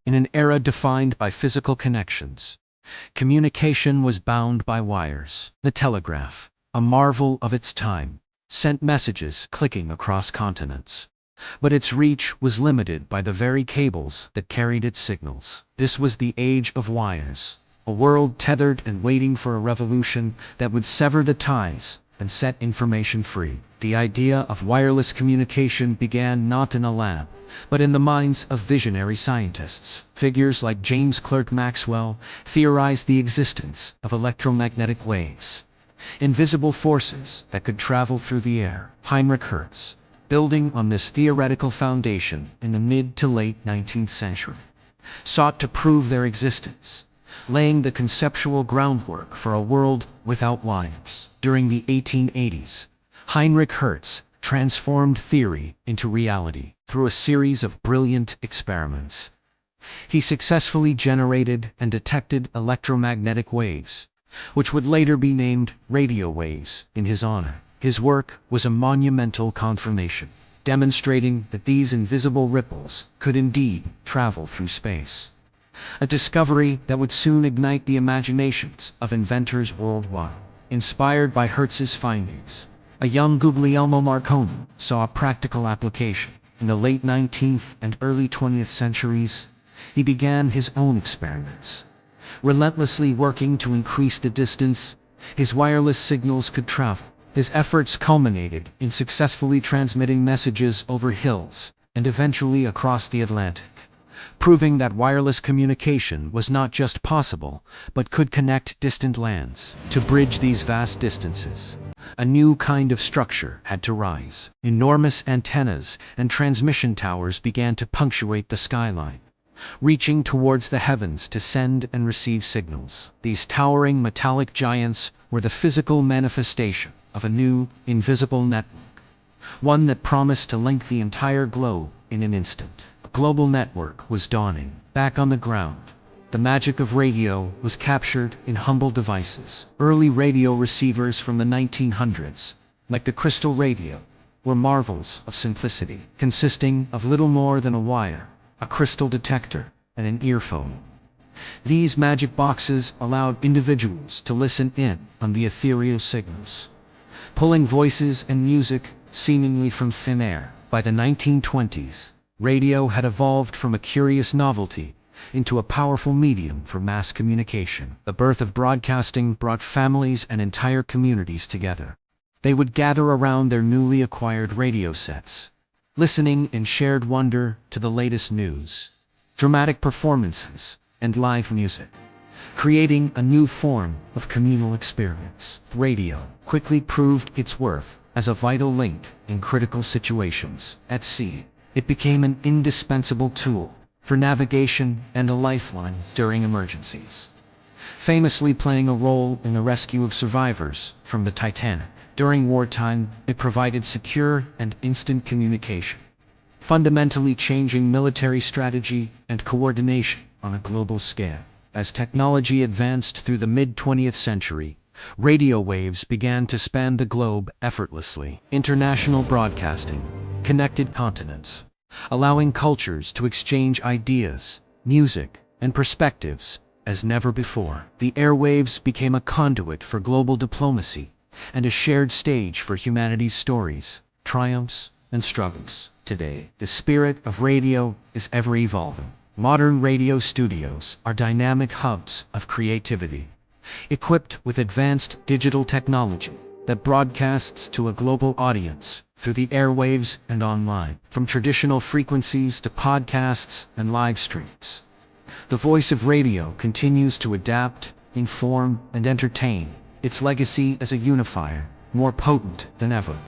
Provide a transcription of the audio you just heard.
In an era defined by physical connections, communication was bound by wires. The telegraph, a marvel of its time, sent messages clicking across continents. But its reach was limited by the very cables that carried its signals. This was the age of wires, a world tethered and waiting for a revolution that would sever the ties and set information free. The idea of wireless communication began not in a lab, but in the minds of visionary scientists. Figures like James Clerk Maxwell theorized the existence of electromagnetic waves, invisible forces that could travel through the air. Heinrich Hertz, building on this theoretical foundation in the mid to late 19th century, sought to prove their existence, laying the conceptual groundwork for a world without wires. During the 1880s, Heinrich Hertz transformed theory into reality through a series of brilliant experiments. He successfully generated and detected electromagnetic waves, which would later be named radio waves in his honor. His work was a monumental confirmation, demonstrating that these invisible ripples could indeed travel through space. A discovery that would soon ignite the imaginations of inventors worldwide. Inspired by Hertz's findings, a young Guglielmo Marconi saw a practical application. In the late 19th and early 20th centuries, he began his own experiments. Relentlessly working to increase the distance his wireless signals could travel, his efforts culminated in successfully transmitting messages over hills and eventually across the Atlantic, proving that wireless communication was not just possible, but could connect distant lands. To bridge these vast distances, a new kind of structure had to rise. Enormous antennas and transmission towers began to punctuate the skyline, reaching towards the heavens to send and receive signals. These towering metallic giants were the physical manifestation of a new, invisible network, one that promised to link the entire globe in an instant. A global network was dawning. Back on the ground, the magic of radio was captured in humble devices. Early radio receivers from the 1900s, like the crystal radio, were marvels of simplicity, consisting of little more than a wire, a crystal detector, and an earphone. These magic boxes allowed individuals to listen in on the ethereal signals, pulling voices and music seemingly from thin air. By the 1920s, radio had evolved from a curious novelty into a powerful medium for mass communication. The birth of broadcasting brought families and entire communities together. They would gather around their newly acquired radio sets, listening in shared wonder to the latest news, dramatic performances, and live music, creating a new form of communal experience. Radio quickly proved its worth as a vital link in critical situations. At sea, it became an indispensable tool for navigation and a lifeline during emergencies, famously playing a role in the rescue of survivors from the Titanic. During wartime, it provided secure and instant communication, fundamentally changing military strategy and coordination on a global scale. As technology advanced through the mid-20th century, radio waves began to span the globe effortlessly. International broadcasting connected continents, allowing cultures to exchange ideas, music, and perspectives as never before. The airwaves became a conduit for global diplomacy and a shared stage for humanity's stories, triumphs, and struggles. Today, the spirit of radio is ever evolving. Modern radio studios are dynamic hubs of creativity, equipped with advanced digital technology that broadcasts to a global audience through the airwaves and online. From traditional frequencies to podcasts and live streams, the voice of radio continues to adapt, inform, and entertain, its legacy as a unifier more potent than ever.